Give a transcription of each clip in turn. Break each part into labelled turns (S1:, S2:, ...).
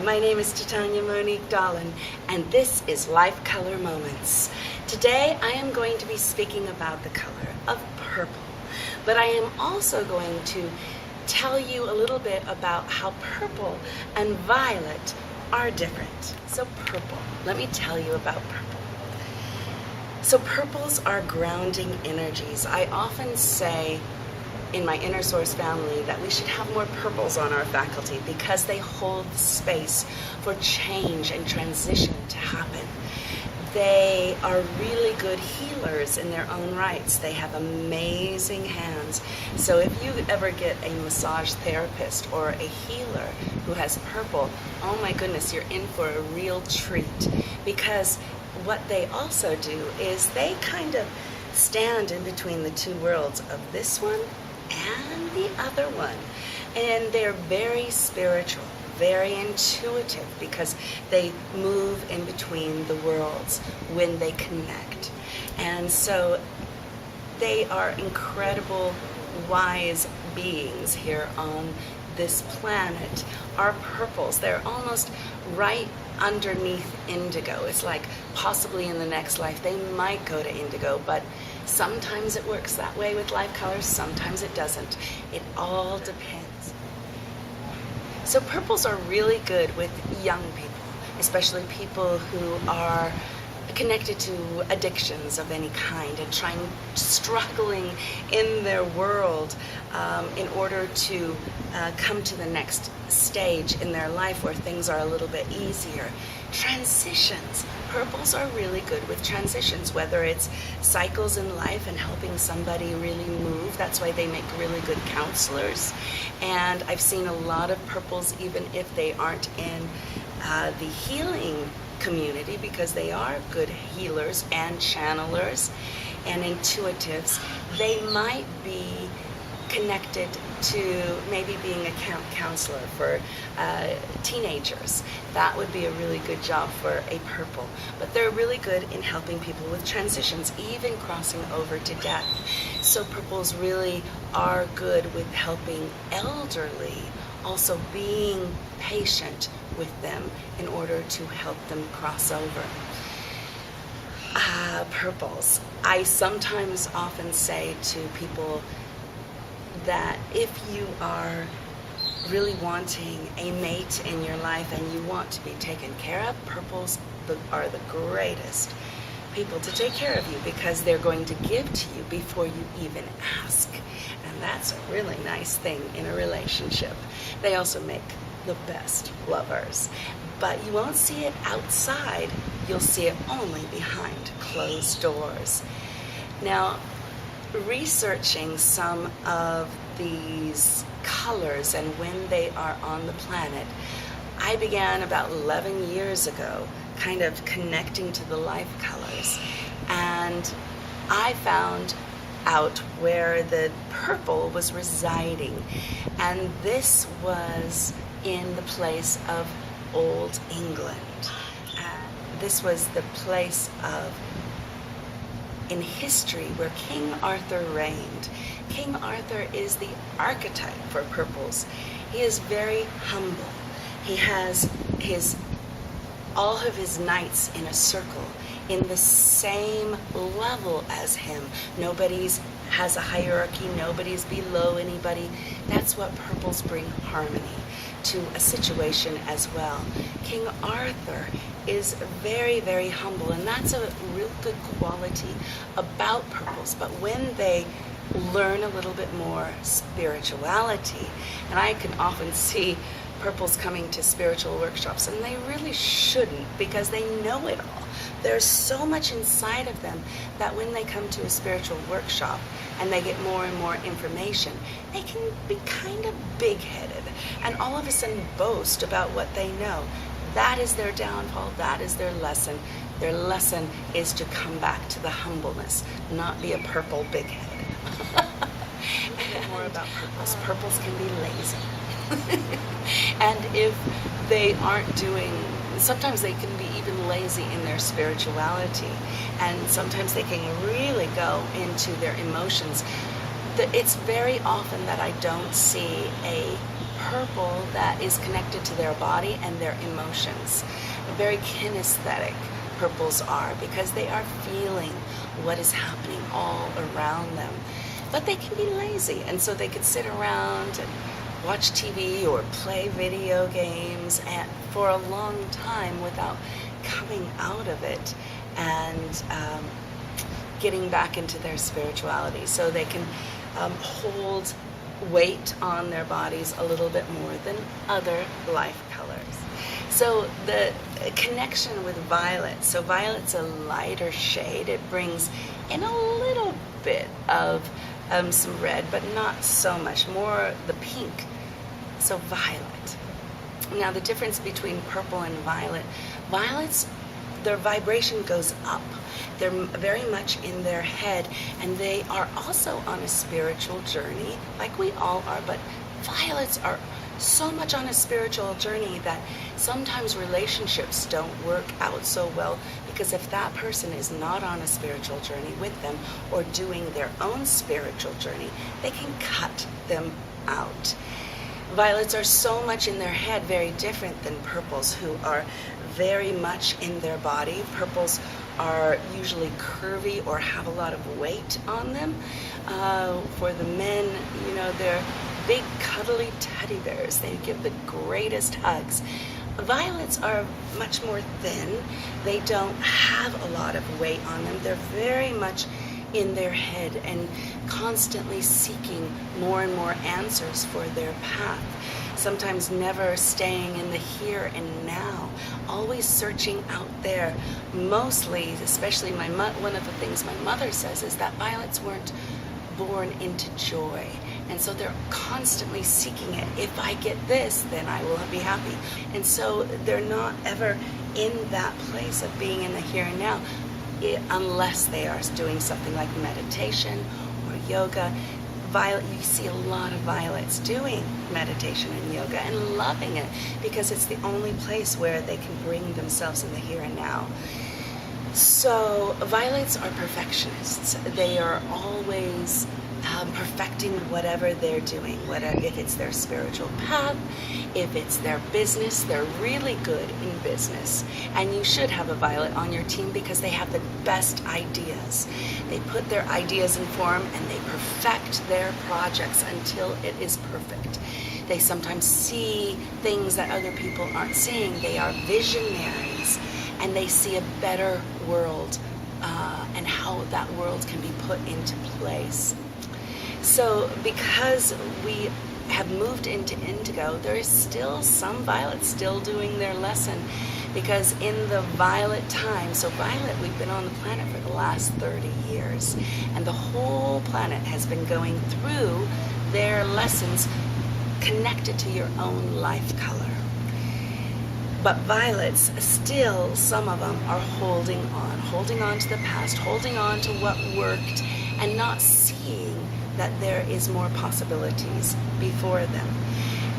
S1: my name is Titania Monique Dahlin, and this is Life Color Moments. Today I am going to be speaking about the color of purple, but I am also going to tell you a little bit about how purple and violet are different. So purple, let me tell you about purple. So purples are grounding energies. I often say in my Inner Source family that we should have more purples on our faculty because they hold the space for change and transition to happen. They are really good healers in their own rights. They have amazing hands. So if you ever get a massage therapist or a healer who has purple, oh my goodness, you're in for a real treat, because what they also do is they kind of stand in between the two worlds of this one and the other one. And they're very spiritual, very intuitive, because they move in between the worlds when they connect. And so they are incredible, wise beings here on this planet. Our purples, they're almost right underneath indigo. It's like possibly in the next life they might go to indigo, but sometimes it works that way with life colors, sometimes it doesn't. It all depends. So purples are really good with young people, especially people who are connected to addictions of any kind and struggling in their world in order to come to the next stage in their life where things are a little bit easier. Transitions. Purples are really good with transitions, whether it's cycles in life and helping somebody really move. That's why they make really good counselors. And I've seen a lot of purples, even if they aren't in the healing community, because they are good healers and channelers and intuitives. They might be connected to maybe being a counselor for teenagers. That would be a really good job for a purple. But they're really good in helping people with transitions, even crossing over to death. So purples really are good with helping elderly, also being patient with them in order to help them cross over. Purples. I sometimes often say to people that if you are really wanting a mate in your life and you want to be taken care of, purples are the greatest people to take care of you, because they're going to give to you before you even ask. And that's a really nice thing in a relationship. They also make the best lovers. But you won't see it outside. You'll see it only behind closed doors. Now, researching some of these colors and when they are on the planet, I began about 11 years ago kind of connecting to the life colors, and I found out where the purple was residing, and this was in the place of Old England. This was the place in history where King Arthur reigned. King Arthur is the archetype for purples. He is very humble. He has all of his knights in a circle in the same level as him. Nobody's has a hierarchy, nobody's below anybody. That's what purples bring harmony to a situation as well. King Arthur is very, very humble, and that's a real good quality about purples. But when they learn a little bit more spirituality, and I can often see purples coming to spiritual workshops, and they really shouldn't, because they know it all. There's so much inside of them that when they come to a spiritual workshop and they get more and more information, they can be kind of big-headed and all of a sudden boast about what they know. That is their downfall. That is their lesson. Their lesson is to come back to the humbleness, not be a purple big-head. More about purples. Purples can be lazy. And if they aren't doing, sometimes they can be even lazy in their spirituality, and sometimes they can really go into their emotions. It's very often that I don't see a purple that is connected to their body and their emotions. Very kinesthetic purples are, because they are feeling what is happening all around them. But they can be lazy, and so they could sit around and watch TV or play video games for a long time without coming out of it and getting back into their spirituality. So they can hold weight on their bodies a little bit more than other life colors. So the connection with violet, so violet's a lighter shade. It brings in a little bit of some red, but not so much, more the pink. So violet. Now the difference between purple and violet, violets, their vibration goes up. They're very much in their head, and they are also on a spiritual journey, like we all are, but violets are so much on a spiritual journey that sometimes relationships don't work out so well, because if that person is not on a spiritual journey with them or doing their own spiritual journey, they can cut them out. Violets are so much in their head, very different than purples, who are very much in their body. Purples are usually curvy or have a lot of weight on them. For the men, you know, they're big cuddly teddy bears. They give the greatest hugs. Violets are much more thin. They don't have a lot of weight on them. They're very much in their head and constantly seeking more and more answers for their path. Sometimes never staying in the here and now, always searching out there. Mostly, especially one of the things my mother says is that violets weren't born into joy. And so they're constantly seeking it. If I get this, then I will be happy. And so they're not ever in that place of being in the here and now, unless they are doing something like meditation or yoga. You see a lot of violets doing meditation and yoga and loving it, because it's the only place where they can bring themselves in the here and now. So violets are perfectionists. They are always perfecting whatever they're doing, if it's their spiritual path, if it's their business. They're really good in business, and you should have a violet on your team because they have the best ideas. They put their ideas in form and they perfect their projects until it is perfect. They sometimes see things that other people aren't seeing. They are visionaries, and they see a better world and how that world can be put into place. So because we have moved into indigo, there is still some violets still doing their lesson, because in the violet time, so violet, we've been on the planet for the last 30 years, and the whole planet has been going through their lessons connected to your own life color. But violets, still, some of them are holding on to the past, holding on to what worked, and not seeing that there is more possibilities before them.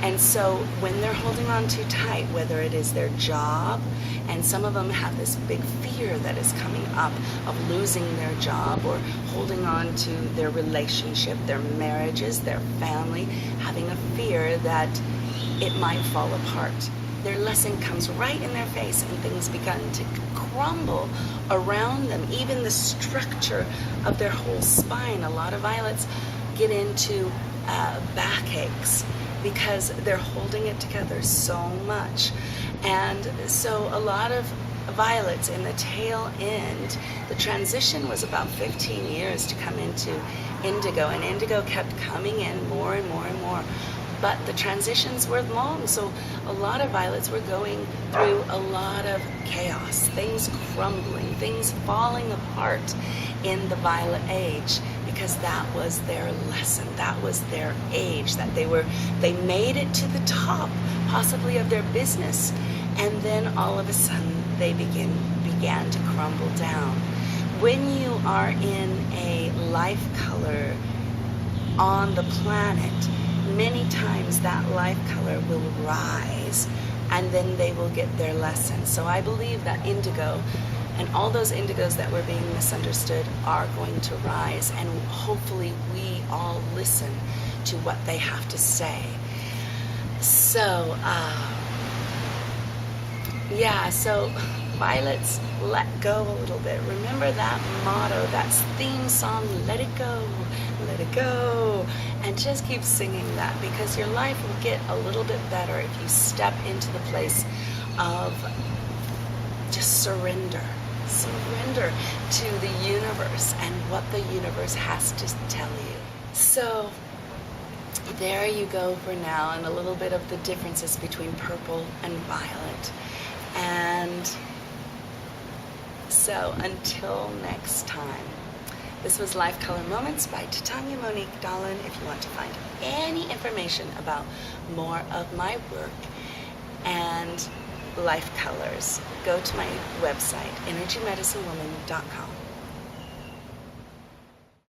S1: And so when they're holding on too tight, whether it is their job, and some of them have this big fear that is coming up of losing their job, or holding on to their relationship, their marriages, their family, having a fear that it might fall apart. Their lesson comes right in their face, and things begin to crumble around them, even the structure of their whole spine. A lot of violets get into backaches because they're holding it together so much. And so a lot of violets in the tail end, the transition was about 15 years to come into indigo, and indigo kept coming in more and more and more. But the transitions were long, so a lot of violets were going through a lot of chaos, things crumbling, things falling apart in the violet age, because that was their lesson, that was their age, that they made it to the top, possibly of their business, and then all of a sudden they began to crumble down. When you are in a life color on the planet, many times that life color will rise, and then they will get their lesson. So I believe that indigo and all those indigos that were being misunderstood are going to rise, and hopefully we all listen to what they have to say. So, yeah, so violets, let go a little bit. Remember that motto, that theme song, let it go, and just keep singing that, because your life will get a little bit better if you step into the place of just surrender to the universe and what the universe has to tell you. So there you go for now, and a little bit of the differences between purple and violet. And so until next time, this was Life Color Moments by Titania Monique Dahlin. If you want to find any information about more of my work and life colors, go to my website, energymedicinewoman.com.